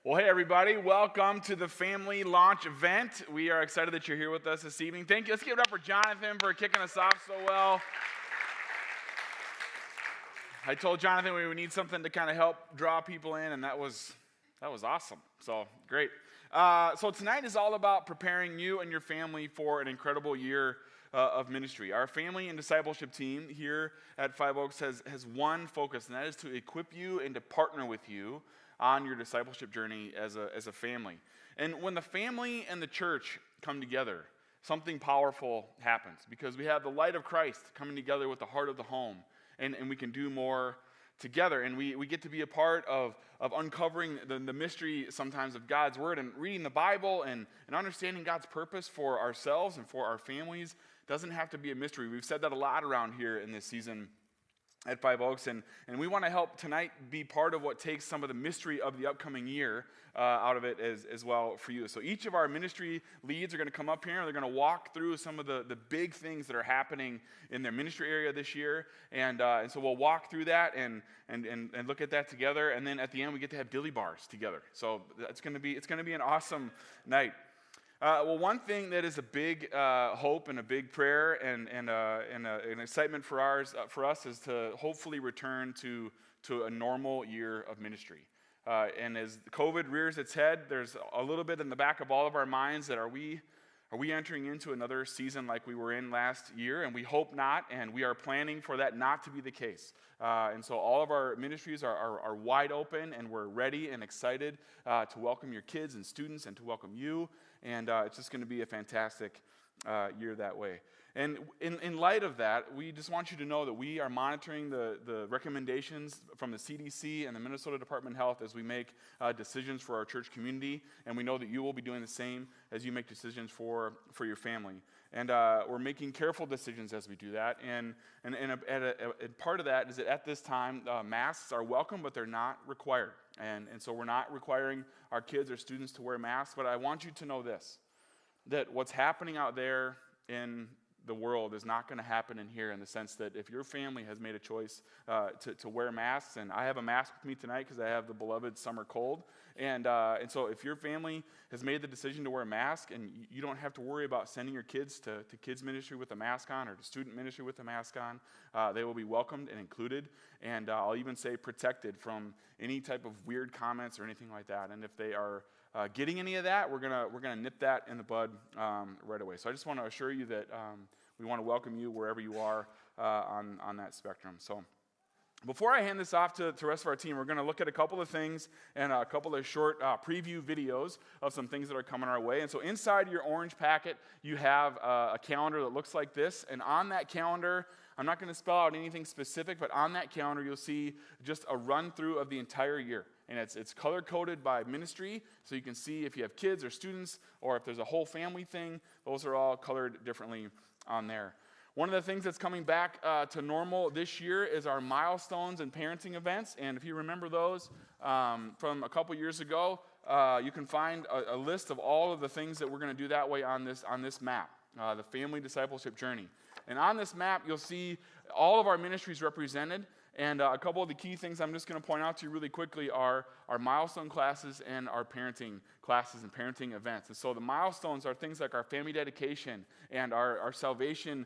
Well, hey everybody, welcome to the family launch event. We are excited that you're here with us this evening. Thank you. Let's give it up for Jonathan for kicking us off so well. I told Jonathan we would need something to kind of help draw people in, and that was awesome. So, great. So tonight is all about preparing you and your family for an incredible year of ministry. Our family and discipleship team here at Five Oaks has one focus, and that is to equip you and to partner with you on your discipleship journey as a family. And when the family and the church come together, something powerful happens because we have the light of Christ coming together with the heart of the home, and we can do more together. And we get to be a part of uncovering the mystery sometimes of God's Word and reading the Bible and understanding God's purpose for ourselves and for our families. Doesn't have to be a mystery. We've said that a lot around here in this season at Five Oaks, and we want to help tonight be part of what takes some of the mystery of the upcoming year out of it as well for you. So each of our ministry leads are going to come up here, and they're going to walk through some of the big things that are happening in their ministry area this year, and so we'll walk through that and look at that together, and then at the end we get to have dilly bars together. So it's going to be an awesome night. Well, one thing that is a big hope and a big prayer and an excitement for us is to hopefully return to a normal year of ministry. And as COVID rears its head, there's a little bit in the back of all of our minds that are we entering into another season like we were in last year? And we hope not, and we are planning for that not to be the case. And so all of our ministries are wide open, and we're ready and excited to welcome your kids and students and to welcome you. And it's just going to be a fantastic year that way. And in light of that, we just want you to know that we are monitoring the recommendations from the CDC and the Minnesota Department of Health as we make decisions for our church community. And we know that you will be doing the same as you make decisions for your family. And we're making careful decisions as we do that. And part of that is that at this time, masks are welcome, but they're not required. And so we're not requiring our kids or students to wear masks. But I want you to know this, that what's happening out there in the world is not going to happen in here, in the sense that if your family has made a choice to wear masks, and I have a mask with me tonight because I have the beloved summer cold, and so if your family has made the decision to wear a mask, and you don't have to worry about sending your kids to kids ministry with a mask on or to student ministry with a mask on, they will be welcomed and included, and I'll even say protected from any type of weird comments or anything like that. And if they are getting any of that, we're gonna nip that in the bud right away. So I just want to assure you that we want to welcome you wherever you are on that spectrum. So before I hand this off to the rest of our team, we're going to look at a couple of things and a couple of short preview videos of some things that are coming our way. And so inside your orange packet, you have a calendar that looks like this. And on that calendar, I'm not going to spell out anything specific, but on that calendar, you'll see just a run-through of the entire year. And it's color-coded by ministry, so you can see if you have kids or students, or if there's a whole family thing. Those are all colored differently on there. One of the things that's coming back to normal this year is our milestones and parenting events. And if you remember those from a couple years ago, you can find a list of all of the things that we're going to do that way on this map, the family discipleship journey. And on this map, you'll see all of our ministries represented. And a couple of the key things I'm just going to point out to you really quickly are our milestone classes and our parenting classes and parenting events. And so the milestones are things like our family dedication and our salvation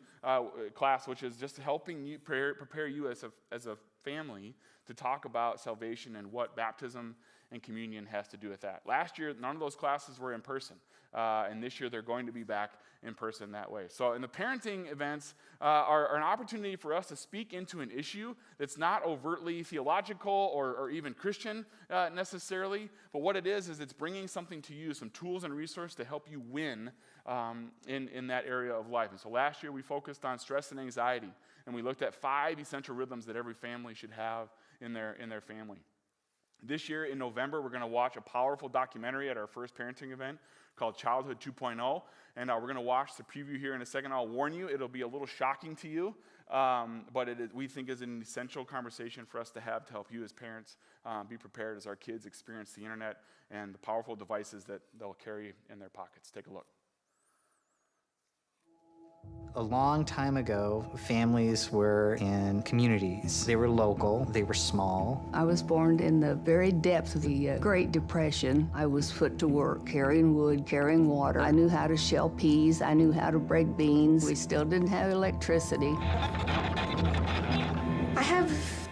class, which is just helping you prepare you as a family to talk about salvation and what baptism and communion has to do with that. Last year, none of those classes were in person. And this year, they're going to be back in person that way. So in the parenting events are an opportunity for us to speak into an issue that's not overtly theological or even Christian necessarily, but what it is it's bringing something to you, some tools and resources to help you win in that area of life. And so last year, we focused on stress and anxiety, and we looked at 5 essential rhythms that every family should have in their family. This year in November, we're going to watch a powerful documentary at our first parenting event called Childhood 2.0, and we're going to watch the preview here in a second. I'll warn you, it'll be a little shocking to you, but we think is an essential conversation for us to have to help you as parents be prepared as our kids experience the internet and the powerful devices that they'll carry in their pockets. Take a look. A long time ago, families were in communities. They were local, they were small. I was born in the very depths of the Great Depression. I was put to work carrying wood, carrying water. I knew how to shell peas, I knew how to break beans. We still didn't have electricity. I have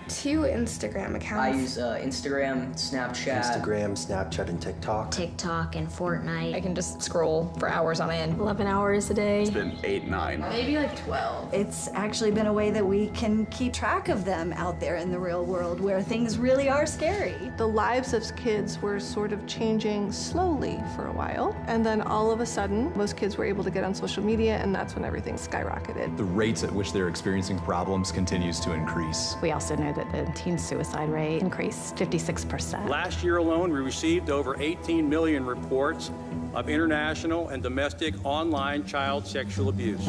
2 Instagram accounts. I use Instagram, Snapchat, and TikTok. TikTok and Fortnite. I can just scroll for hours on end. 11 hours a day. It's been 8, 9. Maybe like 12. It's actually been a way that we can keep track of them out there in the real world where things really are scary. The lives of kids were sort of changing slowly for a while, and then all of a sudden, most kids were able to get on social media, and that's when everything skyrocketed. The rates at which they're experiencing problems continues to increase. We also know that the teen suicide rate increased 56%. Last year alone, we received over 18 million reports of international and domestic online child sexual abuse.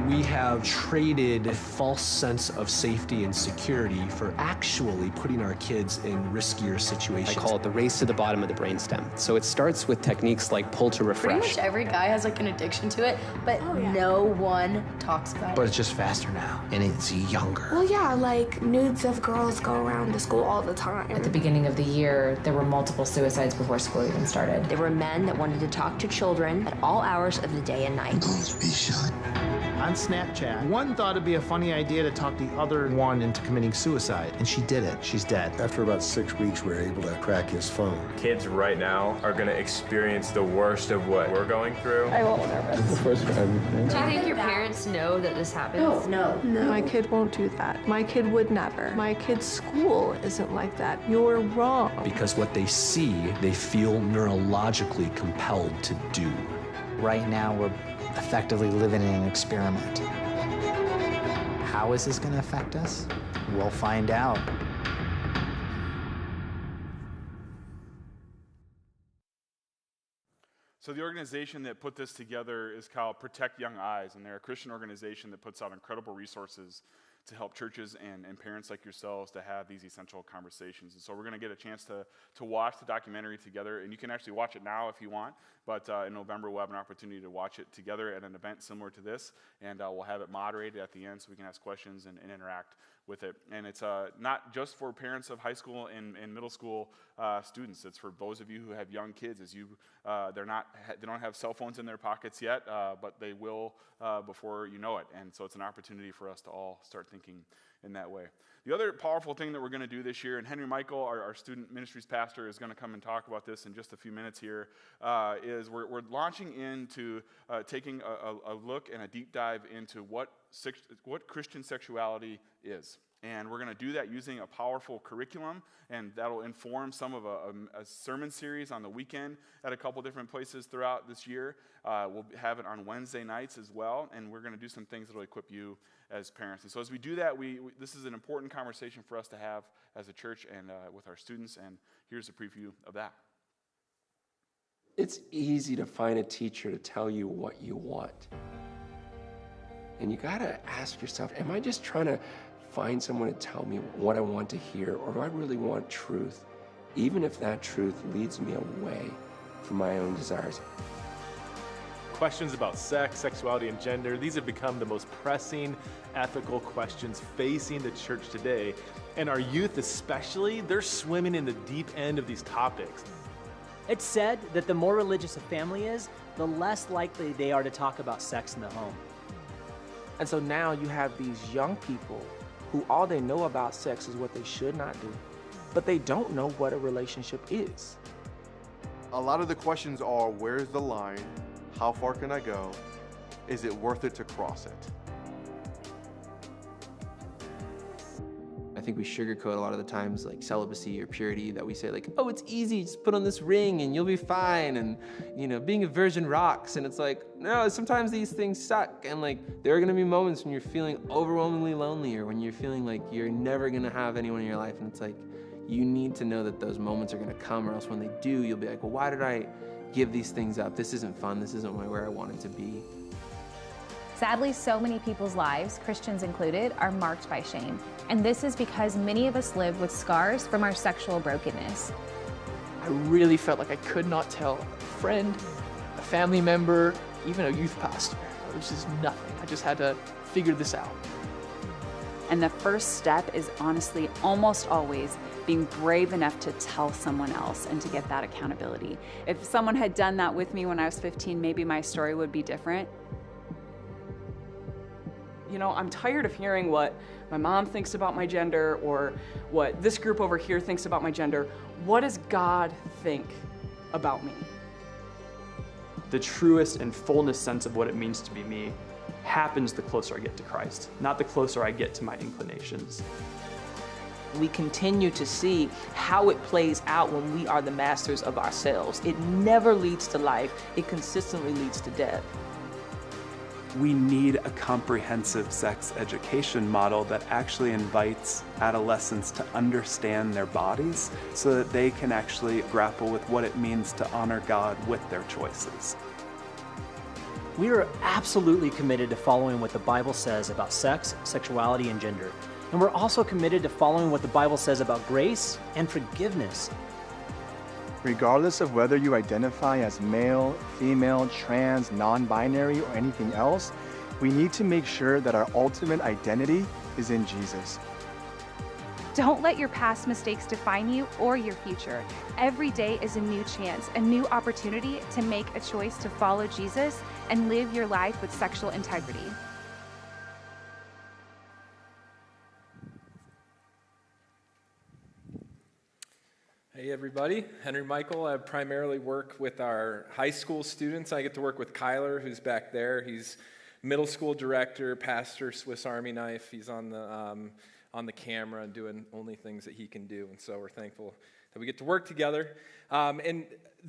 We have traded a false sense of safety and security for actually putting our kids in riskier situations. I call it the race to the bottom of the brainstem. So it starts with techniques like pull to refresh. Pretty much every guy has like an addiction to it, but no one talks about it. But it's just faster now, and it's younger. Well, yeah, like nudes of girls go around to school all the time. At the beginning of the year, there were multiple suicides before school even started. There were men that wanted to talk to children at all hours of the day and night. Don't be shy. On Snapchat, one thought it'd be a funny idea to talk the other one into committing suicide, and she did it. She's dead. After about 6 weeks, we were able to crack his phone. Kids right now are going to experience the worst of what we're going through. I'm a little nervous. The first time. Do you think your parents know that this happens? No. My kid won't do that. My kid would never. My kid's school isn't like that. You're wrong. Because what they see, they feel neurologically compelled to do. Right now, we're effectively living in an experiment. How is this going to affect us? We'll find out. So the organization that put this together is called Protect Young Eyes, and they're a Christian organization that puts out incredible resources to help churches and parents like yourselves to have these essential conversations. And so we're going to get a chance to watch the documentary together, and you can actually watch it now if you want, but in November we'll have an opportunity to watch it together at an event similar to this, and we'll have it moderated at the end so we can ask questions and interact with it. And it's not just for parents of high school and middle school students. It's for those of you who have young kids. As you, they don't have cell phones in their pockets yet, but they will before you know it. And so it's an opportunity for us to all start thinking in that way. The other powerful thing that we're going to do this year, and Henry Michael, our student ministries pastor, is going to come and talk about this in just a few minutes here, is we're launching into taking a look and a deep dive into what Christian sexuality is. And we're going to do that using a powerful curriculum, and that'll inform some of a sermon series on the weekend at a couple different places throughout this year. We'll have it on Wednesday nights as well, and we're going to do some things that will equip you as parents. And so as we do that, this is an important conversation for us to have as a church and with our students, and here's a preview of that. It's easy to find a teacher to tell you what you want. And you got to ask yourself, am I just trying to find someone to tell me what I want to hear, or do I really want truth, even if that truth leads me away from my own desires? Questions about sex, sexuality, and gender, these have become the most pressing ethical questions facing the church today. And our youth especially, they're swimming in the deep end of these topics. It's said that the more religious a family is, the less likely they are to talk about sex in the home. And so now you have these young people who all they know about sex is what they should not do, but they don't know what a relationship is. A lot of the questions are, where's the line? How far can I go? Is it worth it to cross it? I think we sugarcoat a lot of the times like celibacy or purity, that we say like, oh, it's easy, just put on this ring and you'll be fine, and being a virgin rocks. And it's like, no, sometimes these things suck, and like there are gonna be moments when you're feeling overwhelmingly lonely, or when you're feeling like you're never gonna have anyone in your life, and it's like, you need to know that those moments are gonna come, or else when they do, you'll be like, well, why did I give these things up? This isn't fun, this isn't where I wanted to be. Sadly, so many people's lives, Christians included, are marked by shame. And this is because many of us live with scars from our sexual brokenness. I really felt like I could not tell a friend, a family member, even a youth pastor. It was just nothing. I just had to figure this out. And the first step is honestly almost always being brave enough to tell someone else and to get that accountability. If someone had done that with me when I was 15, maybe my story would be different. You know, I'm tired of hearing what my mom thinks about my gender or what this group over here thinks about my gender. What does God think about me? The truest and fullness sense of what it means to be me happens the closer I get to Christ, not the closer I get to my inclinations. We continue to see how it plays out when we are the masters of ourselves. It never leads to life. It consistently leads to death. We need a comprehensive sex education model that actually invites adolescents to understand their bodies so that they can actually grapple with what it means to honor God with their choices. We are absolutely committed to following what the Bible says about sex, sexuality, and gender. And we're also committed to following what the Bible says about grace and forgiveness. Regardless of whether you identify as male, female, trans, non-binary, or anything else, we need to make sure that our ultimate identity is in Jesus. Don't let your past mistakes define you or your future. Every day is a new chance, a new opportunity to make a choice to follow Jesus and live your life with sexual integrity. Hey everybody, Henry Michael. I primarily work with our high school students. I get to work with Kyler, who's back there. He's middle school director, pastor, Swiss Army knife. He's on the camera and doing only things that he can do. And so we're thankful that we get to work together. And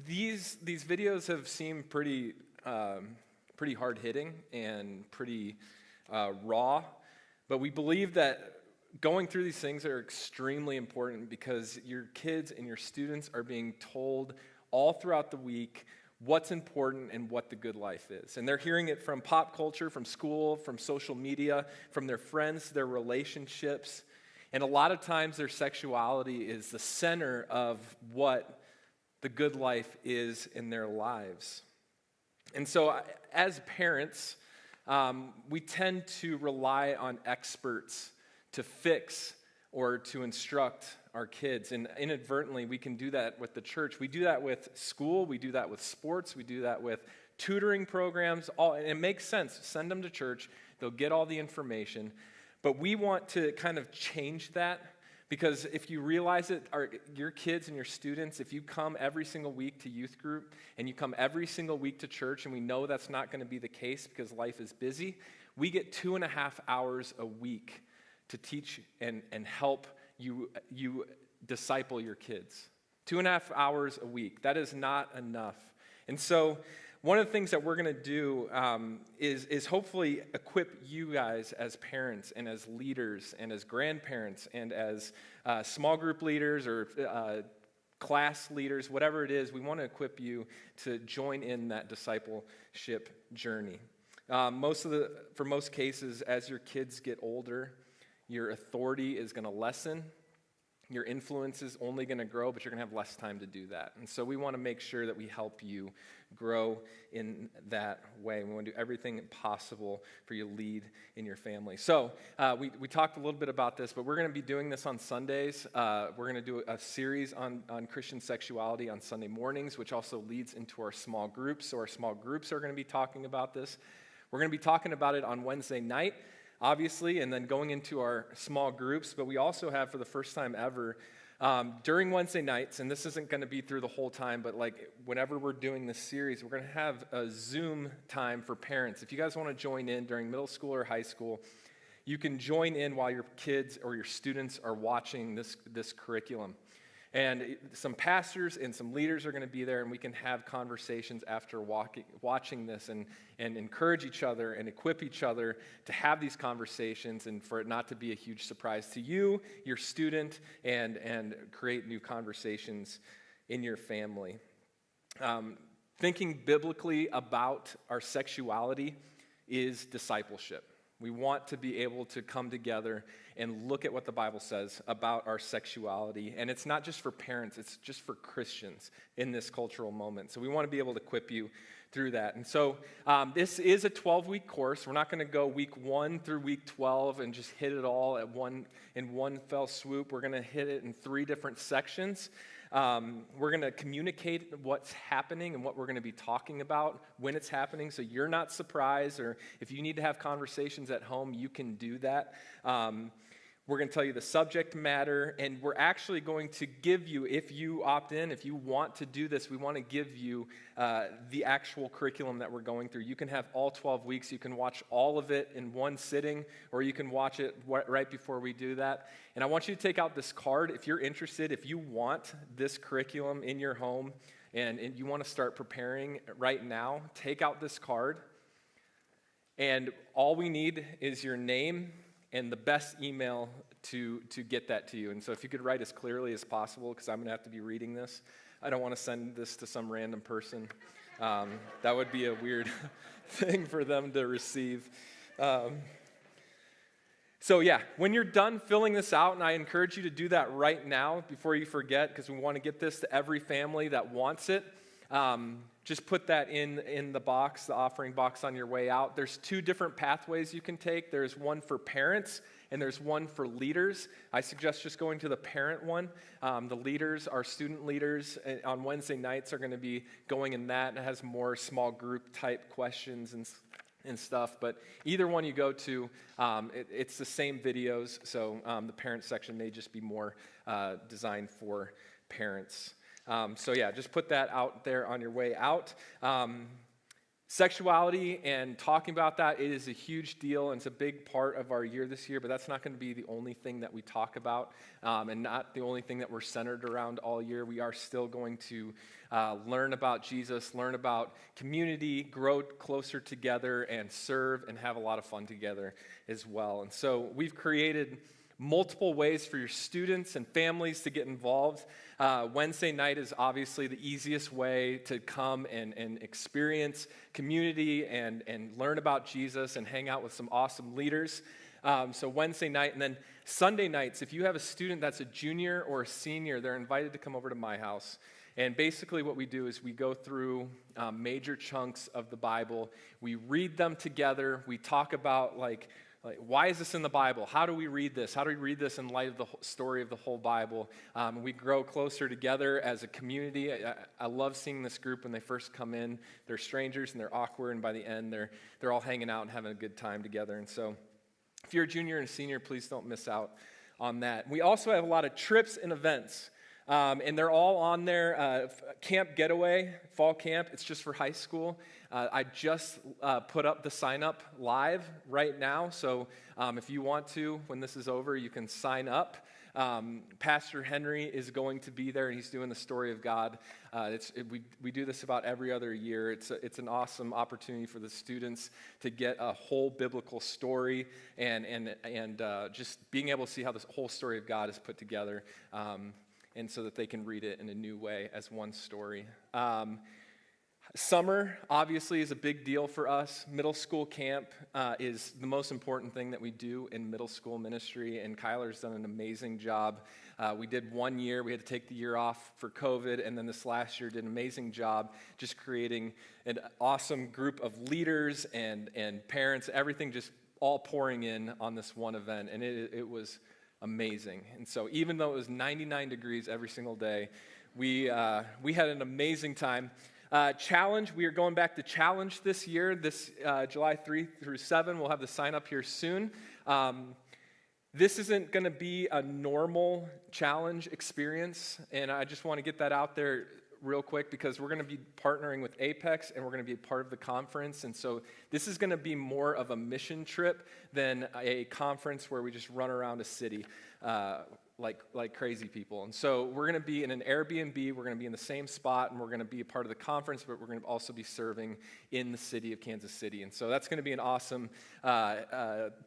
these videos have seemed pretty hard hitting and pretty raw. But we believe that going through these things are extremely important because your kids and your students are being told all throughout the week what's important and what the good life is. And they're hearing it from pop culture, from school, from social media, from their friends, their relationships. And a lot of times their sexuality is the center of what the good life is in their lives. And so as parents, we tend to rely on experts to fix or to instruct our kids. And inadvertently, we can do that with the church. We do that with school. We do that with sports. We do that with tutoring programs. And it makes sense. Send them to church. They'll get all the information. But we want to kind of change that because if you realize it, your kids and your students, if you come every single week to youth group and you come every single week to church, and we know that's not going to be the case because life is busy, we get 2.5 hours a week to teach and help you disciple your kids. 2.5 hours a week. That is not enough. And so one of the things that we're going to do is hopefully equip you guys as parents and as leaders and as grandparents and as small group leaders or class leaders, whatever it is. We want to equip you to join in that discipleship journey. For most cases, as your kids get older, your authority is going to lessen. Your influence is only going to grow, but you're going to have less time to do that. And so we want to make sure that we help you grow in that way. We want to do everything possible for you to lead in your family. So we talked a little bit about this, but we're going to be doing this on Sundays. We're going to do a series on Christian sexuality on Sunday mornings, which also leads into our small groups. So our small groups are going to be talking about this. We're going to be talking about it on Wednesday night, obviously, and then going into our small groups. But we also have, for the first time ever, during Wednesday nights, and this isn't going to be through the whole time, but like whenever we're doing this series, we're going to have a Zoom time for parents. If you guys want to join in during middle school or high school, you can join in while your kids or your students are watching this curriculum. And some pastors and some leaders are going to be there, and we can have conversations after watching this and encourage each other and equip each other to have these conversations and for it not to be a huge surprise to you, your student, and create new conversations in your family. Thinking biblically about our sexuality is discipleship. We want to be able to come together and look at what the Bible says about our sexuality. And it's not just for parents, it's just for Christians in this cultural moment. So we want to be able to equip you through that. And so this is a 12-week course. We're not going to go week 1 through week 12 and just hit it all in one fell swoop. We're going to hit it in 3 different sections. We're going to communicate what's happening and what we're going to be talking about when it's happening, so you're not surprised, or if you need to have conversations at home, you can do that. We're going to tell you the subject matter, and we're actually going to give you, if you opt in, if you want to do this, we want to give you the actual curriculum that we're going through. You can have all 12 weeks. You can watch all of it in one sitting, or you can watch it right before we do that. And I want you to take out this card if you're interested, if you want this curriculum in your home, and you want to start preparing right now, take out this card. And all we need is your name and the best email to get that to you. And so if you could write as clearly as possible, because I'm going to have to be reading this. I don't want to send this to some random person. That would be a weird thing for them to receive. So yeah, when you're done filling this out, and I encourage you to do that right now before you forget, because we want to get this to every family that wants it. Just put that in the box, the offering box on your way out. There's 2 different pathways you can take. There's one for parents and there's one for leaders. I suggest just going to the parent one. The leaders, our student leaders, on Wednesday nights are going to be going in that, and it has more small group type questions and stuff. But either one you go to, it's the same videos, so the parent section may just be more designed for parents. So yeah, just put that out there on your way out. Sexuality and talking about that, it is a huge deal, and it's a big part of our year this year, but that's not going to be the only thing that we talk about, and not the only thing that we're centered around all year. We are still going to learn about Jesus, learn about community, grow closer together, and serve and have a lot of fun together as well. And so we've created multiple ways for your students and families to get involved. Wednesday night is obviously the easiest way to come and experience community and learn about Jesus and hang out with some awesome leaders. So Wednesday night, and then Sunday nights, if you have a student that's a junior or a senior, they're invited to come over to my house. And basically what we do is we go through major chunks of the Bible. We read them together. We talk about like why is this in the Bible? How do we read this? How do we read this in light of the story of the whole Bible? We grow closer together as a community. I love seeing this group when they first come in. They're strangers and they're awkward, and by the end, they're all hanging out and having a good time together. And so if you're a junior and a senior, please don't miss out on that. We also have a lot of trips and events. And they're all on there. Camp Getaway, fall camp, it's just for high school. I just put up the sign up live right now. So if you want to, when this is over, you can sign up. Pastor Henry is going to be there, and he's doing the story of God. We do this about every other year. It's an awesome opportunity for the students to get a whole biblical story and just being able to see how this whole story of God is put together. And so that they can read it in a new way as one story. Summer, obviously, is a big deal for us. Middle school camp is the most important thing that we do in middle school ministry, and Kyler's done an amazing job. We did 1 year. We had to take the year off for COVID, and then this last year did an amazing job just creating an awesome group of leaders and parents, everything just all pouring in on this one event, and it was amazing. And so even though it was 99 degrees every single day, we had an amazing time. Challenge, we are going back to Challenge this year, this July 3 through 7. We'll have the sign up here soon. This isn't going to be a normal Challenge experience, and I just want to get that out there real quick because we're going to be partnering with Apex and we're going to be a part of the conference, and so this is going to be more of a mission trip than a conference where we just run around a city like crazy people. And so we're going to be in an Airbnb, we're going to be in the same spot, and we're going to be a part of the conference, but we're going to also be serving in the city of Kansas City, and so that's going to be an awesome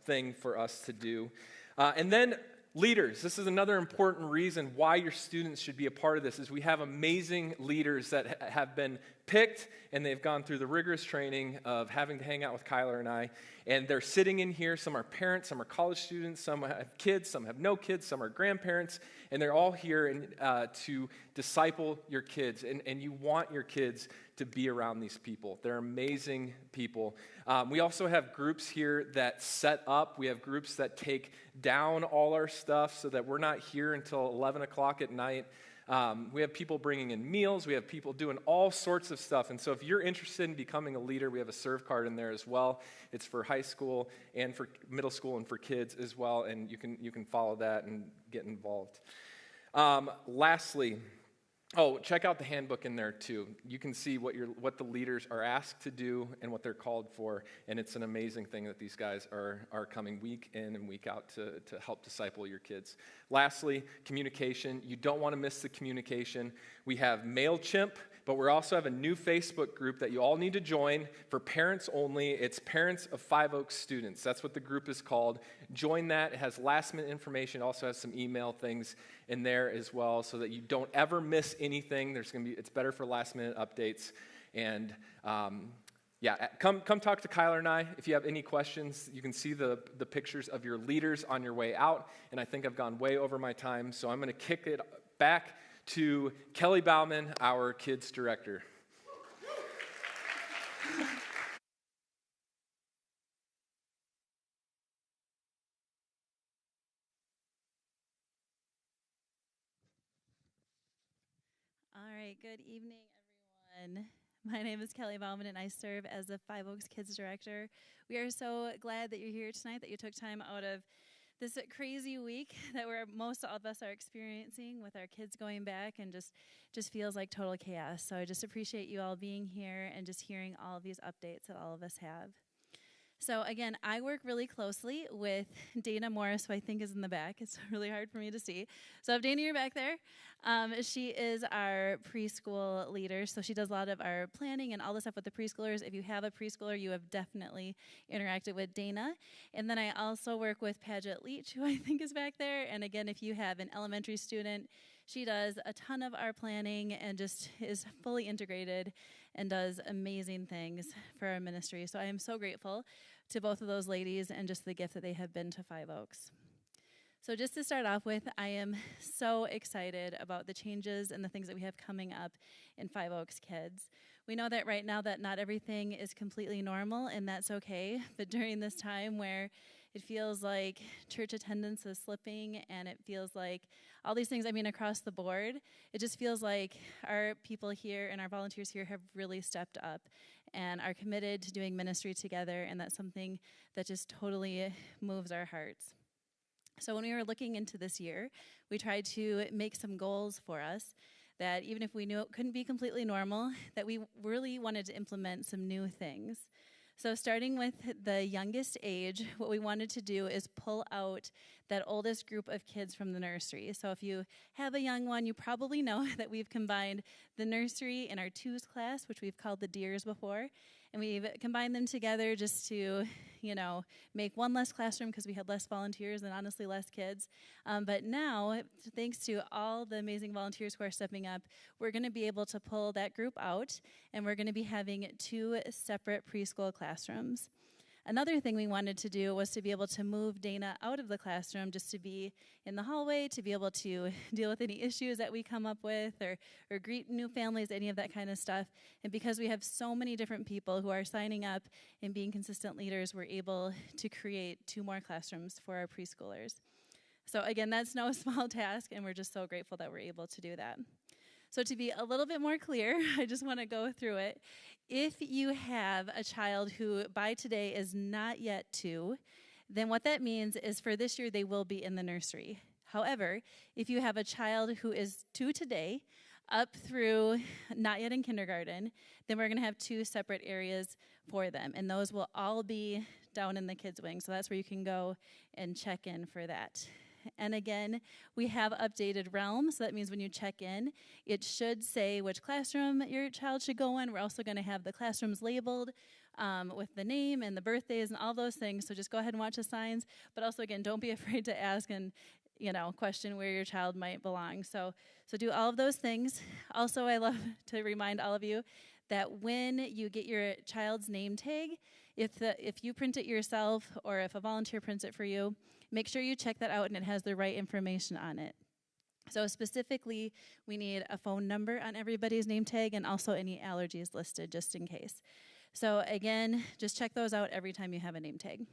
thing for us to do. And then leaders, this is another important reason why your students should be a part of this, is we have amazing leaders that have been picked, and they've gone through the rigorous training of having to hang out with Kyler and I. And they're sitting in here. Some are parents, some are college students, some have kids, some have no kids, some are grandparents. And they're all here to disciple your kids. And you want your kids to be around these people. They're amazing people. We also have groups here that set up. We have groups that take down all our stuff so that we're not here until 11 o'clock at night. We have people bringing in meals. We have people doing all sorts of stuff. And so if you're interested in becoming a leader, we have a serve card in there as well. It's for high school and for middle school and for kids as well. And you can follow that and get involved. Lastly, check out the handbook in there too. You can see what the leaders are asked to do and what they're called for, and it's an amazing thing that these guys are coming week in and week out to help disciple your kids. Lastly, communication. You don't want to miss the communication. We have MailChimp, but we also have a new Facebook group that you all need to join for parents only. It's Parents of Five Oaks Students. That's what the group is called. Join that. It has last-minute information. It also has some email things in there as well so that you don't ever miss anything. It's better for last-minute updates. And come talk to Kyler and I. If you have any questions, you can see the pictures of your leaders on your way out. And I think I've gone way over my time, so I'm going to kick it back to Kelly Bauman, our kids director. All right, good evening, everyone. My name is Kelly Bauman, and I serve as the Five Oaks Kids Director. We are so glad that you're here tonight, that you took time out of this crazy week that most of us are experiencing with our kids going back, and just feels like total chaos. So I just appreciate you all being here and just hearing all of these updates that all of us have. So again, I work really closely with Dana Morris, who I think is in the back. It's really hard for me to see. So if Dana, you're back there, she is our preschool leader. So she does a lot of our planning and all the stuff with the preschoolers. If you have a preschooler, you have definitely interacted with Dana. And then I also work with Paget Leach, who I think is back there. And again, if you have an elementary student, she does a ton of our planning and just is fully integrated and does amazing things for our ministry. So I am so grateful to both of those ladies and just the gift that they have been to Five Oaks. So just to start off with, I am so excited about the changes and the things that we have coming up in Five Oaks Kids. We know that right now that not everything is completely normal, and that's okay. But during this time where it feels like church attendance is slipping and it feels like all these things, across the board, it just feels like our people here and our volunteers here have really stepped up and are committed to doing ministry together, and that's something that just totally moves our hearts. So when we were looking into this year, we tried to make some goals for us that even if we knew it couldn't be completely normal, that we really wanted to implement some new things. So starting with the youngest age, what we wanted to do is pull out that oldest group of kids from the nursery. So if you have a young one, you probably know that we've combined the nursery and our twos class, which we've called the Deers before, and we've combined them together just to, make one less classroom because we had less volunteers and honestly less kids. But now, thanks to all the amazing volunteers who are stepping up, we're going to be able to pull that group out, and we're going to be having 2 separate preschool classrooms. Another thing we wanted to do was to be able to move Dana out of the classroom just to be in the hallway, to be able to deal with any issues that we come up with or greet new families, any of that kind of stuff. And because we have so many different people who are signing up and being consistent leaders, we're able to create 2 more classrooms for our preschoolers. So again, that's no small task, and we're just so grateful that we're able to do that. So to be a little bit more clear, I just want to go through it. If you have a child who by today is not yet 2, then what that means is for this year they will be in the nursery. However, if you have a child who is 2 today up through not yet in kindergarten, then we're going to have 2 separate areas for them, and those will all be down in the kids' wing. So that's where you can go and check in for that. And again, we have updated realms. So that means when you check in, it should say which classroom your child should go in. We're also going to have the classrooms labeled with the name and the birthdays and all those things. So just go ahead and watch the signs. But also, again, don't be afraid to ask and question where your child might belong. So do all of those things. Also, I love to remind all of you that when you get your child's name tag, if you print it yourself or if a volunteer prints it for you, make sure you check that out and it has the right information on it. So specifically, we need a phone number on everybody's name tag and also any allergies listed just in case. So again, just check those out every time you have a name tag.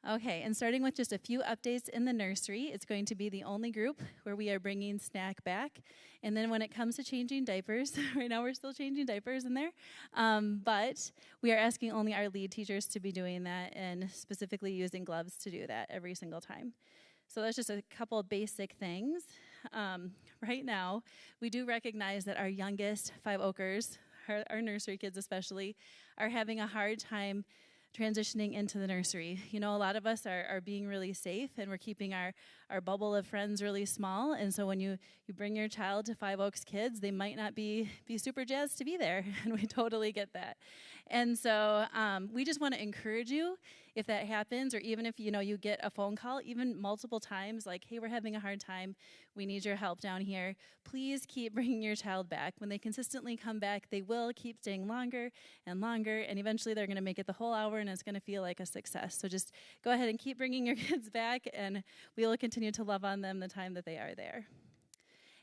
Okay, and starting with just a few updates in the nursery, it's going to be the only group where we are bringing snack back. And then when it comes to changing diapers, right now we're still changing diapers in there, but we are asking only our lead teachers to be doing that and specifically using gloves to do that every single time. So that's just a couple of basic things. Right now, we do recognize that our youngest 5 Oakers, our nursery kids especially, are having a hard time transitioning into the nursery. You know, a lot of us are being really safe and we're keeping our bubble of friends really small. And so when you bring your child to 5 Oaks Kids, they might not be super jazzed to be there. And we totally get that. And so we just want to encourage you if that happens, or even if, you get a phone call, even multiple times, like, hey, we're having a hard time, we need your help down here, please keep bringing your child back. When they consistently come back, they will keep staying longer and longer, and eventually they're going to make it the whole hour, and it's going to feel like a success. So just go ahead and keep bringing your kids back, and we will continue to love on them the time that they are there.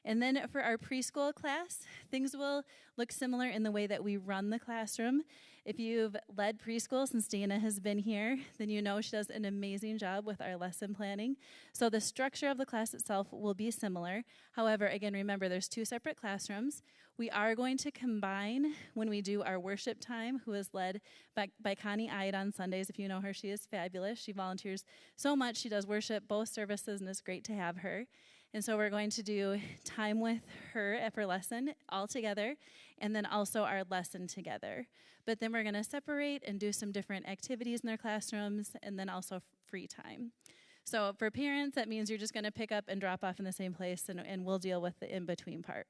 And then for our preschool class, things will look similar in the way that we run the classroom. If you've led preschool since Dana has been here, then you know she does an amazing job with our lesson planning. So the structure of the class itself will be similar. However, again, remember there's 2 separate classrooms. We are going to combine when we do our worship time, who is led by Connie Ide on Sundays. If you know her, she is fabulous. She volunteers so much. She does worship both services, and it's great to have her. And so we're going to do time with her at her lesson all together, and then also our lesson together. But then we're going to separate and do some different activities in their classrooms, and then also free time. So for parents, that means you're just going to pick up and drop off in the same place, and we'll deal with the in-between part.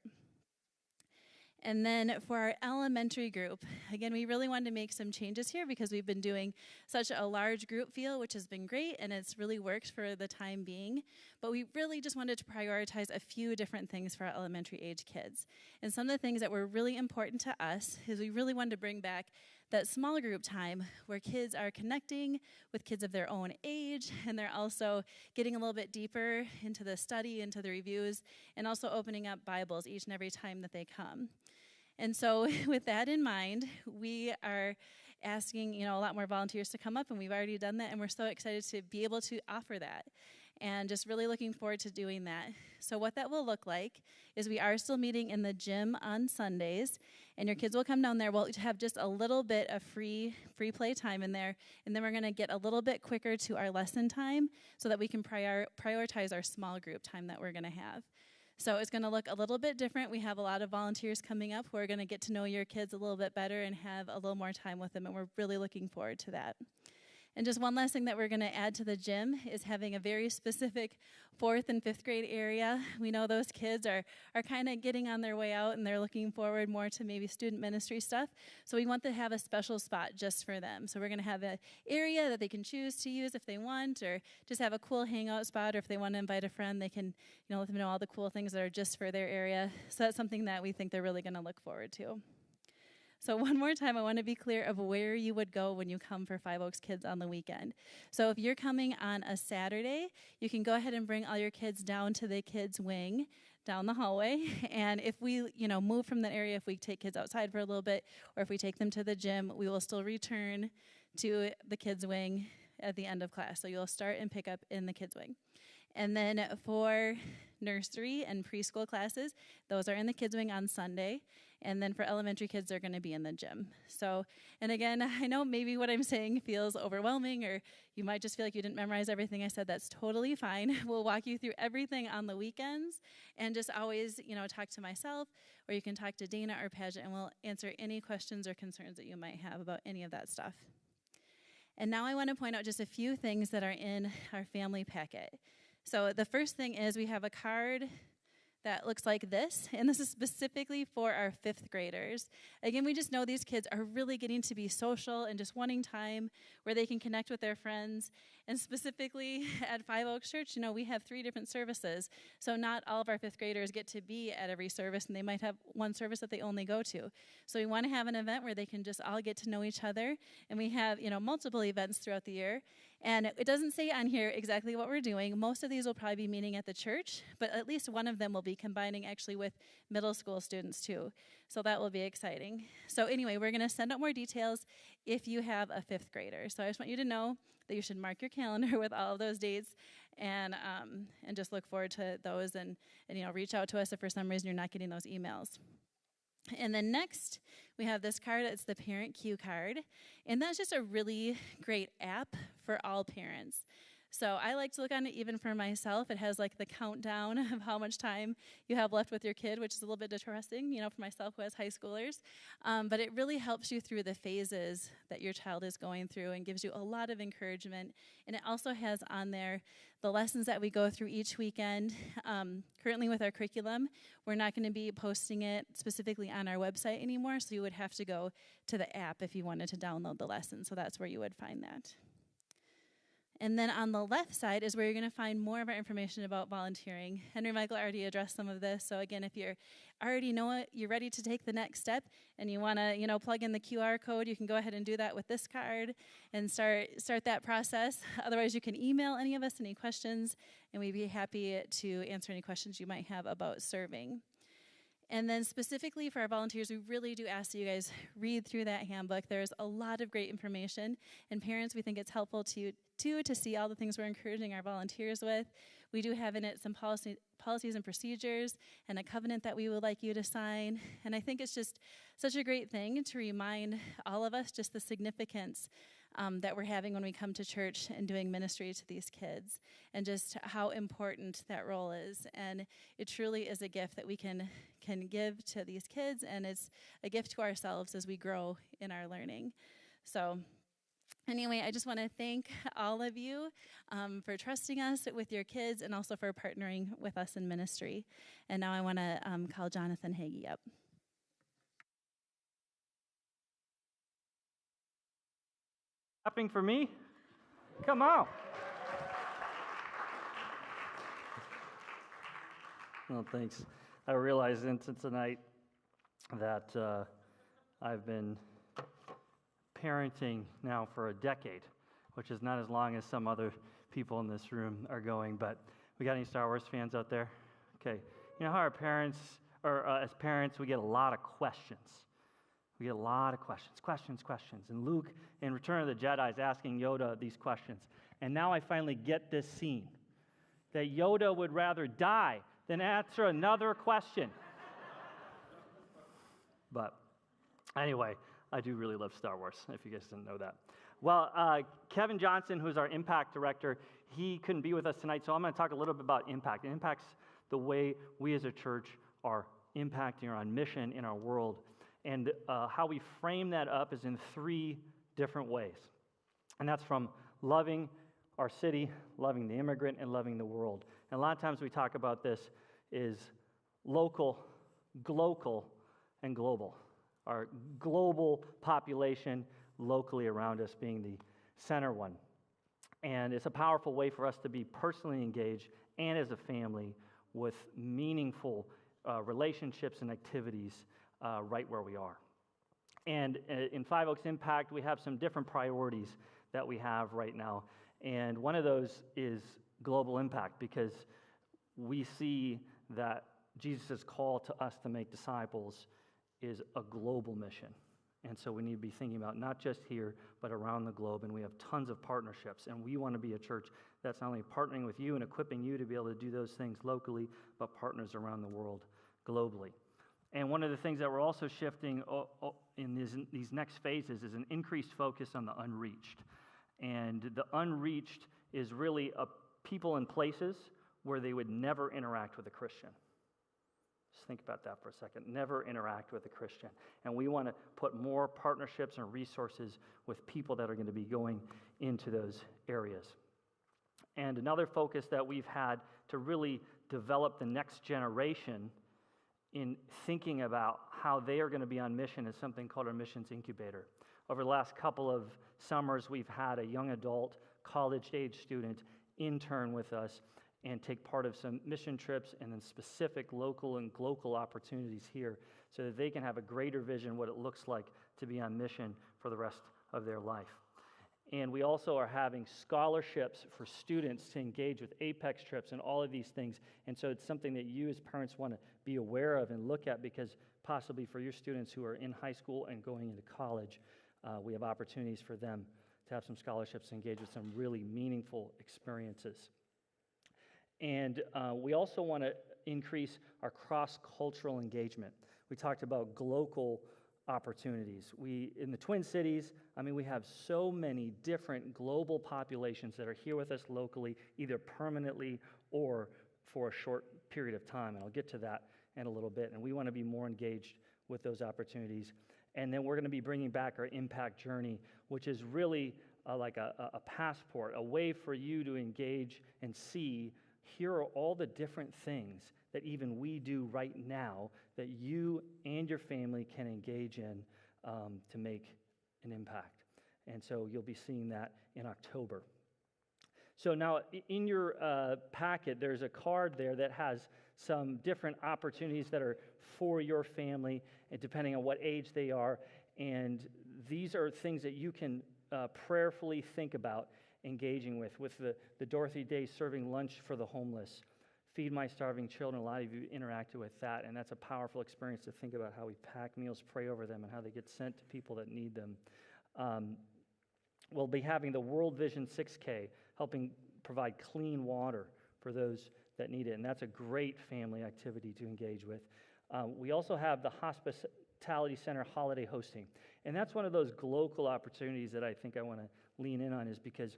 And then for our elementary group, again, we really wanted to make some changes here because we've been doing such a large group feel, which has been great, and it's really worked for the time being. But we really just wanted to prioritize a few different things for our elementary age kids. And some of the things that were really important to us is we really wanted to bring back that small group time where kids are connecting with kids of their own age, and they're also getting a little bit deeper into the study, into the reviews, and also opening up Bibles each and every time that they come. And so with that in mind, we are asking, a lot more volunteers to come up, and we've already done that, and we're so excited to be able to offer that. And just really looking forward to doing that. So what that will look like is we are still meeting in the gym on Sundays, and your kids will come down there. We'll have just a little bit of free play time in there, and then we're going to get a little bit quicker to our lesson time so that we can prioritize our small group time that we're going to have. So it's going to look a little bit different. We have a lot of volunteers coming up who are going to get to know your kids a little bit better and have a little more time with them, and we're really looking forward to that. And just one last thing that we're going to add to the gym is having a very specific 4th and 5th grade area. We know those kids are kind of getting on their way out, and they're looking forward more to maybe student ministry stuff. So we want to have a special spot just for them. So we're going to have an area that they can choose to use if they want, or just have a cool hangout spot, or if they want to invite a friend, they can let them know all the cool things that are just for their area. So that's something that we think they're really going to look forward to. So one more time, I want to be clear of where you would go when you come for 5 Oaks Kids on the weekend. So if you're coming on a Saturday, you can go ahead and bring all your kids down to the kids' wing down the hallway. And if we, move from that area, if we take kids outside for a little bit, or if we take them to the gym, we will still return to the kids' wing at the end of class. So you'll start and pick up in the kids' wing. And then for nursery and preschool classes, those are in the kids' wing on Sunday. And then for elementary kids, they're going to be in the gym. So, and again, I know maybe what I'm saying feels overwhelming, or you might just feel like you didn't memorize everything I said. That's totally fine. We'll walk you through everything on the weekends, and just always, talk to myself, or you can talk to Dana or Paget, and we'll answer any questions or concerns that you might have about any of that stuff. And now I want to point out just a few things that are in our family packet. So the first thing is we have a card that looks like this, and this is specifically for our 5th graders. Again, we just know these kids are really getting to be social and just wanting time where they can connect with their friends. And specifically at Five Oaks Church, we have 3 different services, so not all of our 5th graders get to be at every service, and they might have one service that they only go to. So we want to have an event where they can just all get to know each other, and we have, multiple events throughout the year. And it doesn't say on here exactly what we're doing. Most of these will probably be meeting at the church, but at least one of them will be combining actually with middle school students too. So that will be exciting. So anyway, we're going to send out more details if you have a 5th grader. So I just want you to know that you should mark your calendar with all of those dates and just look forward to those and reach out to us if for some reason you're not getting those emails. And then next, we have this card. It's the Parent Cue card. And that's just a really great app for all parents. So I like to look on it even for myself. It has like the countdown of how much time you have left with your kid, which is a little bit depressing, for myself who has high schoolers. But it really helps you through the phases that your child is going through and gives you a lot of encouragement. And it also has on there the lessons that we go through each weekend. Currently with our curriculum, we're not going to be posting it specifically on our website anymore, so you would have to go to the app if you wanted to download the lesson. So that's where you would find that. And then on the left side is where you're going to find more of our information about volunteering. Henry Michael already addressed some of this. So again, if you already know it, you're ready to take the next step, and you want to, plug in the QR code, you can go ahead and do that with this card and start that process. Otherwise, you can email any of us any questions, and we'd be happy to answer any questions you might have about serving. And then specifically for our volunteers, we really do ask that you guys read through that handbook. There's a lot of great information. And parents, we think it's helpful to see all the things we're encouraging our volunteers with. We do have in it some policies and procedures and a covenant that we would like you to sign. And I think it's just such a great thing to remind all of us just the significance that we're having when we come to church and doing ministry to these kids, and just how important that role is. And it truly is a gift that we can give to these kids, and it's a gift to ourselves as we grow in our learning. So anyway, I just want to thank all of you for trusting us with your kids and also for partnering with us in ministry. And now I want to call Jonathan Hagee up. Clapping for me? Come on. Well, thanks. I realized into tonight that I've been parenting now for a decade, which is not as long as some other people in this room are going, but we got any Star Wars fans out there? Okay. You know how our parents, or as parents, we get a lot of questions. We get a lot of questions. And Luke, in Return of the Jedi, is asking Yoda these questions. And now I finally get this scene, that Yoda would rather die than answer another question. But anyway, I do really love Star Wars, if you guys didn't know that. Well, Kevin Johnson, who's our Impact Director, he couldn't be with us tonight, so I'm going to talk a little bit about Impact. It impacts the way we as a church are impacting or on mission in our world. And how we frame that up is in 3 different ways. And that's from loving our city, loving the immigrant, and loving the world. And a lot of times we talk about this is local, glocal, and global. Our global population locally around us being the center one. And it's a powerful way for us to be personally engaged and as a family with meaningful relationships and activities right where we are. And in Five Oaks Impact, we have some different priorities that we have right now. And one of those is global impact, because we see that Jesus' call to us to make disciples is a global mission. And so we need to be thinking about not just here, but around the globe. And we have tons of partnerships. And we want to be a church that's not only partnering with you and equipping you to be able to do those things locally, but partners around the world globally. And one of the things that we're also shifting in these next phases is an increased focus on the unreached. And the unreached is really a people and places where they would never interact with a Christian. Just think about that for a second. Never interact with a Christian. And we want to put more partnerships and resources with people that are going to be going into those areas. And another focus that we've had to really develop the next generation in thinking about how they are going to be on mission is something called our Missions Incubator. Over the last couple of summers, we've had a young adult, college-age student intern with us and take part of some mission trips and then specific local and global opportunities here so that they can have a greater vision what it looks like to be on mission for the rest of their life. And we also are having scholarships for students to engage with Apex trips and all of these things. And so it's something that you as parents want to be aware of and look at, because possibly for your students who are in high school and going into college, we have opportunities for them to have some scholarships to engage with some really meaningful experiences. And we also want to increase our cross-cultural engagement. We talked about global opportunities. In the Twin Cities, we have so many different global populations that are here with us locally, either permanently or for a short period of time. And I'll get to that in a little bit. And we want to be more engaged with those opportunities. And then we're going to be bringing back our Impact Journey, which is really like a passport, a way for you to engage and see, here are all the different things that even we do right now that you and your family can engage in to make an impact. And so you'll be seeing that in October. So now in your packet, there's a card there that has some different opportunities that are for your family, and depending on what age they are. And these are things that you can prayerfully think about engaging with the Dorothy Day serving lunch for the homeless, Feed My Starving Children. A lot of you interacted with that, and that's a powerful experience to think about how we pack meals, pray over them, and how they get sent to people that need them. We'll be having the World Vision 6K, helping provide clean water for those that need it, and that's a great family activity to engage with. We also have the Hospitality Center holiday hosting, and that's one of those global opportunities that I think I want to lean in on, is because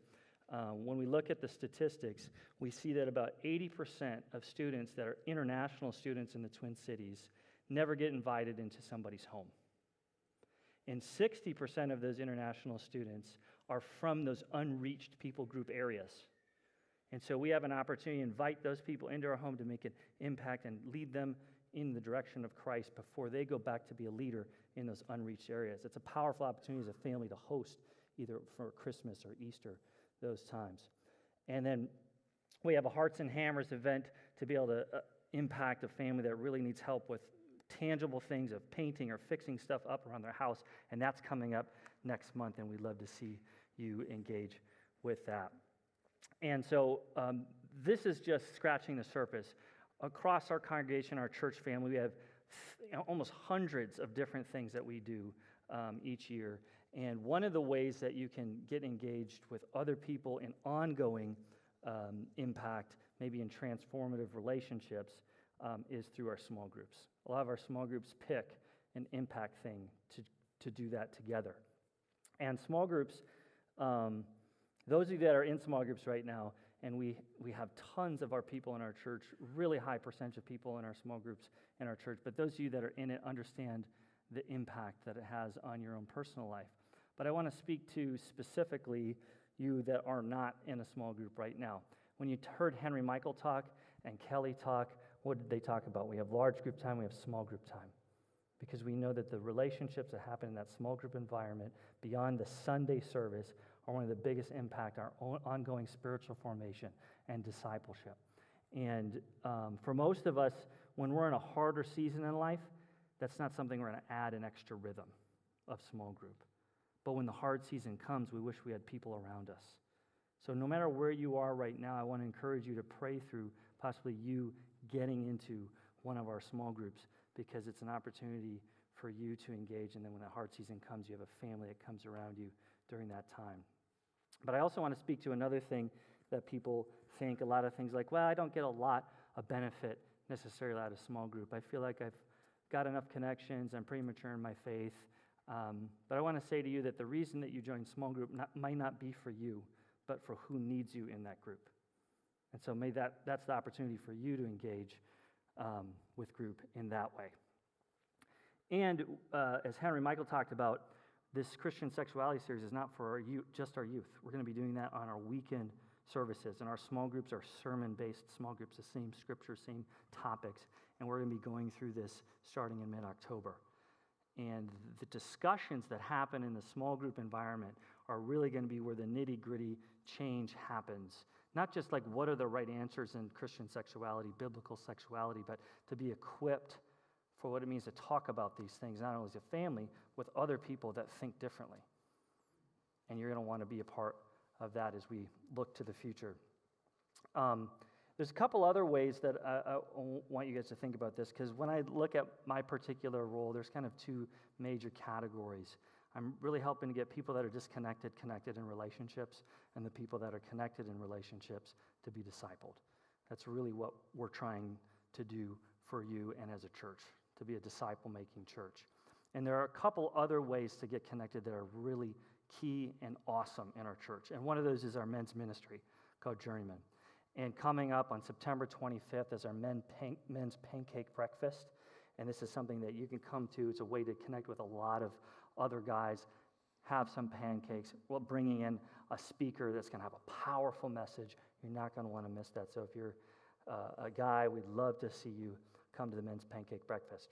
when we look at the statistics, we see that about 80% of students that are international students in the Twin Cities never get invited into somebody's home. And 60% of those international students are from those unreached people group areas. And so we have an opportunity to invite those people into our home to make an impact and lead them in the direction of Christ before they go back to be a leader in those unreached areas. It's a powerful opportunity as a family to host either for Christmas or Easter, those times. And then we have a Hearts and Hammers event to be able to impact a family that really needs help with tangible things of painting or fixing stuff up around their house, and that's coming up next month, and we'd love to see you engage with that. And so this is just scratching the surface. Across our congregation, our church family, we have almost hundreds of different things that we do each year. And one of the ways that you can get engaged with other people in ongoing impact, maybe in transformative relationships, is through our small groups. A lot of our small groups pick an impact thing to do that together. And small groups, those of you that are in small groups right now, and we have tons of our people in our church, really high percentage of people in our small groups in our church, but those of you that are in it understand the impact that it has on your own personal life. But I want to speak to specifically you that are not in a small group right now. When you heard Henry Michael talk and Kelly talk, what did they talk about? We have large group time, we have small group time. Because we know that the relationships that happen in that small group environment beyond the Sunday service are one of the biggest impact our own ongoing spiritual formation and discipleship. And for most of us, when we're in a harder season in life, that's not something we're going to add an extra rhythm of small group. But when the hard season comes, we wish we had people around us. So no matter where you are right now, I want to encourage you to pray through possibly you getting into one of our small groups, because it's an opportunity for you to engage, and then when the hard season comes, you have a family that comes around you during that time. But I also want to speak to another thing that people think, a lot of things like, well, I don't get a lot of benefit necessarily out of small group. I feel like I've got enough connections, I'm pretty mature in my faith. But I want to say to you that the reason that you join small group might not be for you, but for who needs you in that group. And so that's the opportunity for you to engage with group in that way. And as Henry Michael talked about, this Christian sexuality series is not for our youth, just our youth. We're going to be doing that on our weekend services. And our small groups are sermon-based small groups, the same scripture, same topics. And we're going to be going through this starting in mid-October. And the discussions that happen in the small group environment are really going to be where the nitty-gritty change happens. Not just like what are the right answers in Christian sexuality, biblical sexuality, but to be equipped for what it means to talk about these things, not only as a family, with other people that think differently. And you're going to want to be a part of that as we look to the future. There's a couple other ways that I want you guys to think about this, because when I look at my particular role, there's kind of two major categories. I'm really helping to get people that are disconnected connected in relationships, and the people that are connected in relationships to be discipled. That's really what we're trying to do for you and as a church, to be a disciple-making church. And there are a couple other ways to get connected that are really key and awesome in our church. And one of those is our men's ministry called Journeyman. And coming up on September 25th is our men's pancake breakfast. And this is something that you can come to. It's a way to connect with a lot of other guys, have some pancakes, while bringing in a speaker that's going to have a powerful message. You're not going to want to miss that. So if you're a guy, we'd love to see you come to the men's pancake breakfast.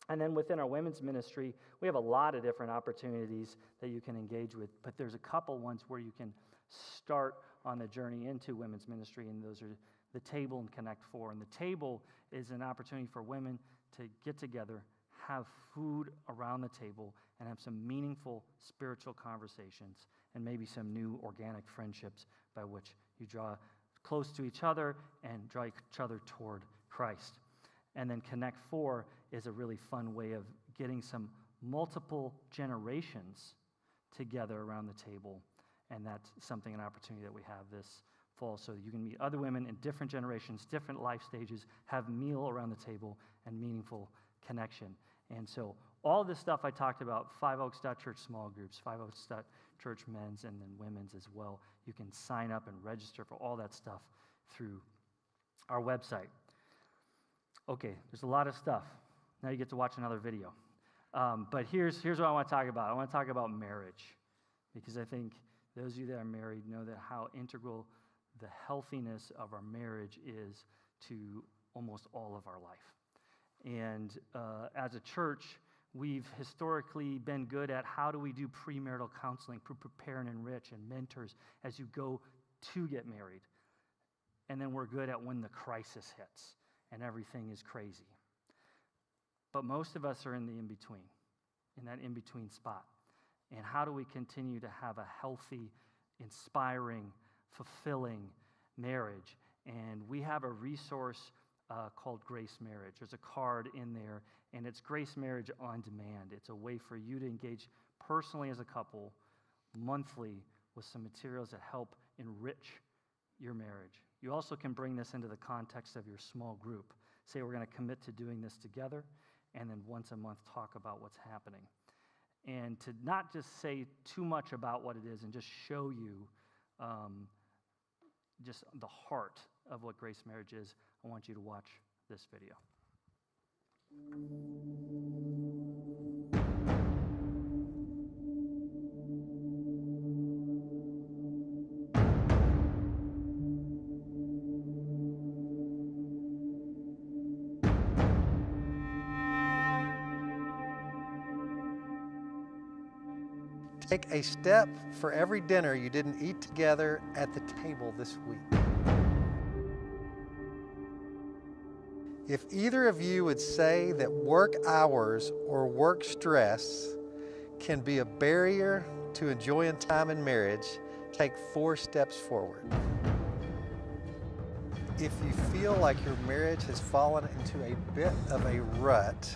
And then within our women's ministry, we have a lot of different opportunities that you can engage with, but there's a couple ones where you can start on the journey into women's ministry, and those are the Table and Connect 4. And the Table is an opportunity for women to get together, have food around the table, and have some meaningful spiritual conversations, and maybe some new organic friendships by which you draw close to each other and draw each other toward Christ. And then Connect 4 is a really fun way of getting some multiple generations together around the table. And that's something, an opportunity that we have this fall, so that you can meet other women in different generations, different life stages, have meal around the table, and meaningful connection. And so all this stuff I talked about, 5oaks.church small groups, 5oaks.church men's, and then women's as well. You can sign up and register for all that stuff through our website. Okay, there's a lot of stuff. Now you get to watch another video. But here's what I want to talk about. I want to talk about marriage, because I think those of you that are married know that how integral the healthiness of our marriage is to almost all of our life. And as a church, we've historically been good at how do we do premarital counseling, prepare and enrich, and mentors as you go to get married. And then we're good at when the crisis hits and everything is crazy. But most of us are in the in-between, in that in-between spot. And how do we continue to have a healthy, inspiring, fulfilling marriage? And we have a resource called Grace Marriage. There's a card in there, and it's Grace Marriage on Demand. It's a way for you to engage personally as a couple, monthly, with some materials that help enrich your marriage. You also can bring this into the context of your small group. Say we're going to commit to doing this together, and then once a month talk about what's happening. And to not just say too much about what it is and just show you just the heart of what Grace Marriage is, I want you to watch this video. Take a step for every dinner you didn't eat together at the table this week. If either of you would say that work hours or work stress can be a barrier to enjoying time in marriage, take 4 steps forward. If you feel like your marriage has fallen into a bit of a rut,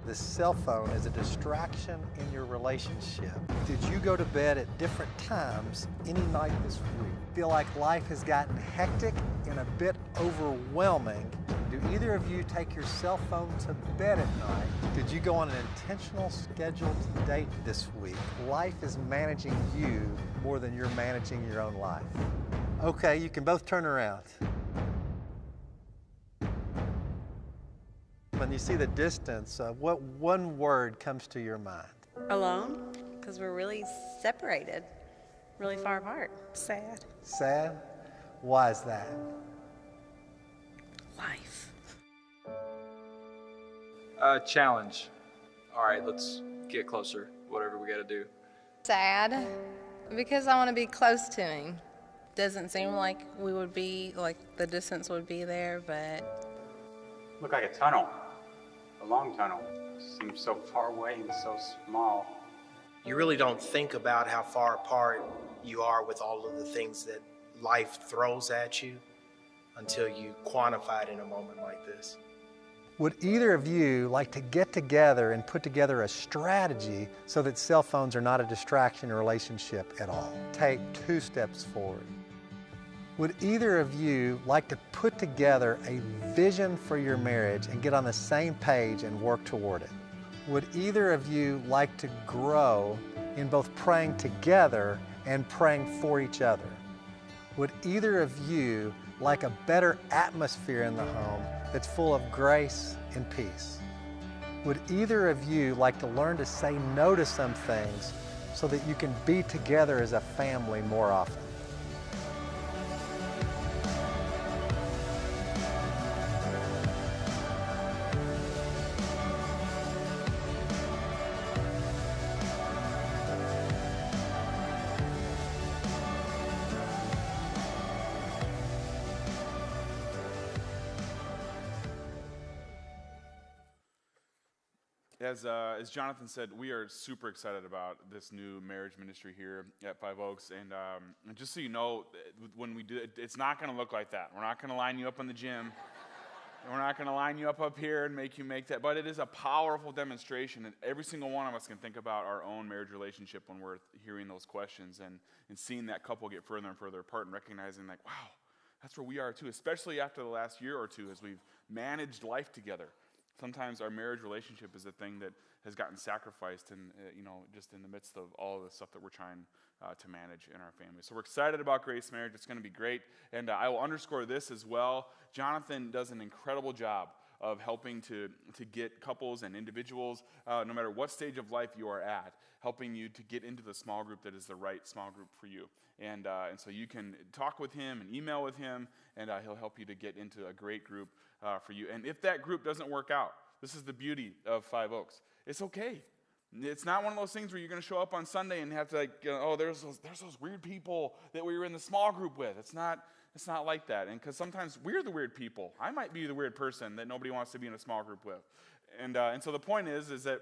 the cell phone is a distraction in your relationship. Did you go to bed at different times any night this week? Feel like life has gotten hectic and a bit overwhelming? Do either of you take your cell phone to bed at night? Did you go on an intentional scheduled date this week? Life is managing you more than you're managing your own life. Okay, you can both turn around. When you see the distance, what one word comes to your mind? Alone, because we're really separated, really far apart. Sad. Sad? Why is that? Life. Challenge. All right, let's get closer, whatever we got to do. Sad, because I want to be close to him. Doesn't seem like we would be, like the distance would be there, but... Look like a tunnel, a long tunnel. Seems so far away and so small. You really don't think about how far apart you are with all of the things that life throws at you until you quantify it in a moment like this. Would either of you like to get together and put together a strategy so that cell phones are not a distraction in a relationship at all? Take 2 steps forward. Would either of you like to put together a vision for your marriage and get on the same page and work toward it? Would either of you like to grow in both praying together and praying for each other? Would either of you like a better atmosphere in the home that's full of grace and peace? Would either of you like to learn to say no to some things so that you can be together as a family more often? As Jonathan said, we are super excited about this new marriage ministry here at Five Oaks. And just so you know, when we do it, it's not going to look like that. We're not going to line you up in the gym. We're not going to line you up here and make you make that. But it is a powerful demonstration. And every single one of us can think about our own marriage relationship when we're hearing those questions and seeing that couple get further and further apart and recognizing like, wow, that's where we are too, especially after the last year or two as we've managed life together. Sometimes our marriage relationship is a thing that has gotten sacrificed and, just in the midst of all of the stuff that we're trying to manage in our family. So we're excited about Grace Marriage. It's going to be great. And I will underscore this as well. Jonathan does an incredible job of helping to get couples and individuals, no matter what stage of life you are at, helping you to get into the small group that is the right small group for you. And so you can talk with him and email with him, and he'll help you to get into a great group for you. And if that group doesn't work out, this is the beauty of Five Oaks. It's okay. It's not one of those things where you're going to show up on Sunday and have to there's those weird people that we were in the small group with. It's not like that. And because sometimes we're the weird people. I might be the weird person that nobody wants to be in a small group with. And so the point is that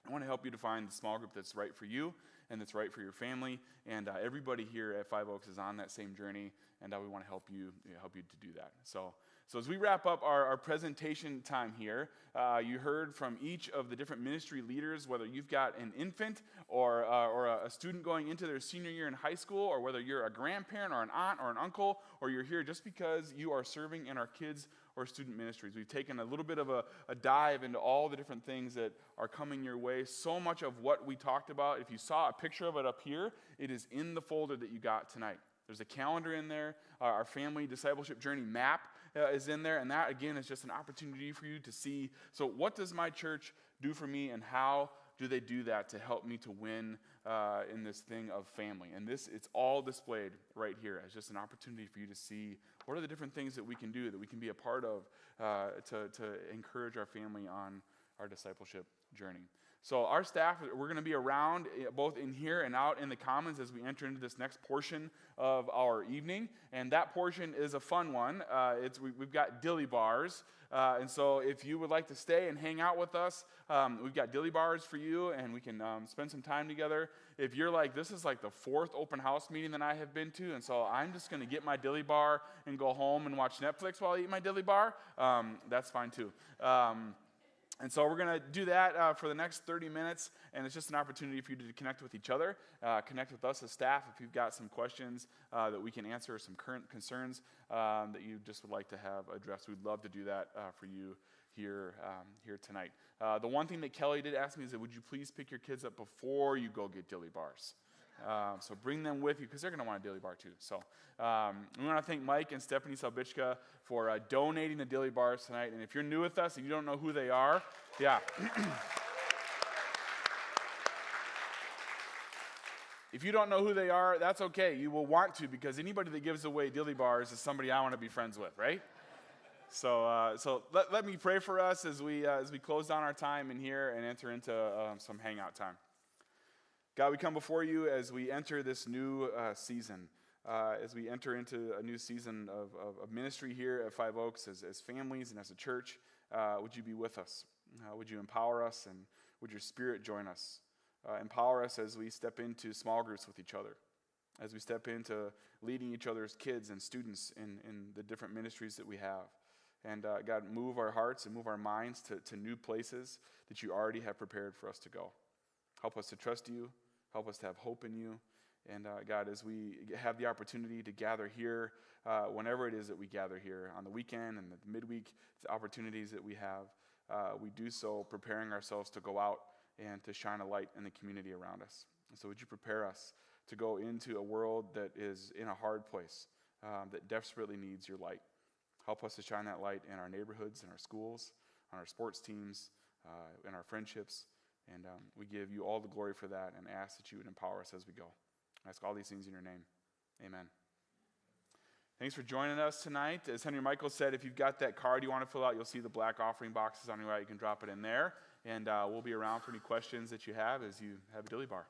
I want to help you to find the small group that's right for you and that's right for your family. And everybody here at Five Oaks is on that same journey, and we want to help you to do that. So as we wrap up our presentation time here, you heard from each of the different ministry leaders, whether you've got an infant or a student going into their senior year in high school, or whether you're a grandparent or an aunt or an uncle, or you're here just because you are serving in our kids or student ministries. We've taken a little bit of a dive into all the different things that are coming your way. So much of what we talked about, if you saw a picture of it up here, it is in the folder that you got tonight. There's a calendar in there. Our family discipleship journey map is in there, and that, again, is just an opportunity for you to see, so what does my church do for me, and how do they do that to help me to win in this thing of family? And it's all displayed right here as just an opportunity for you to see what are the different things that we can do, that we can be a part of to encourage our family on our discipleship journey. So our staff, we're going to be around both in here and out in the commons as we enter into this next portion of our evening. And that portion is a fun one. We've got dilly bars. And so if you would like to stay and hang out with us, we've got dilly bars for you, and we can spend some time together. If you're like, this is like the 4th open house meeting that I have been to, and so I'm just going to get my dilly bar and go home and watch Netflix while I eat my dilly bar, that's fine too. And so we're going to do that for the next 30 minutes, and it's just an opportunity for you to connect with each other, connect with us as staff if you've got some questions that we can answer, some current concerns that you just would like to have addressed. We'd love to do that for you here tonight. The one thing that Kelly did ask me is that would you please pick your kids up before you go get dilly bars? So bring them with you because they're going to want a dilly bar too. So we want to thank Mike and Stephanie Salbichka for donating the dilly bars tonight. And if you're new with us and you don't know who they are, yeah. If you don't know who they are, that's okay. You will want to, because anybody that gives away dilly bars is somebody I want to be friends with, right? So let me pray for us as we close down our time in here and enter into some hangout time. God, we come before you as we enter this new season, as we enter into a new season of ministry here at Five Oaks as families and as a church. Would you be with us? Would you empower us, and would your Spirit join us? Empower us as we step into small groups with each other, as we step into leading each other's kids and students in the different ministries that we have. And God, move our hearts and move our minds to new places that you already have prepared for us to go. Help us to trust you. Help us to have hope in you. And God, as we have the opportunity to gather here, whenever it is that we gather here, on the weekend and the midweek opportunities that we have, we do so preparing ourselves to go out and to shine a light in the community around us. And so would you prepare us to go into a world that is in a hard place, that desperately needs your light. Help us to shine that light in our neighborhoods, in our schools, on our sports teams, in our friendships. And we give you all the glory for that and ask that you would empower us as we go. I ask all these things in your name. Amen. Thanks for joining us tonight. As Henry Michael said, if you've got that card you want to fill out, you'll see the black offering boxes on your right. You can drop it in there, and we'll be around for any questions that you have as you have a dilly bar.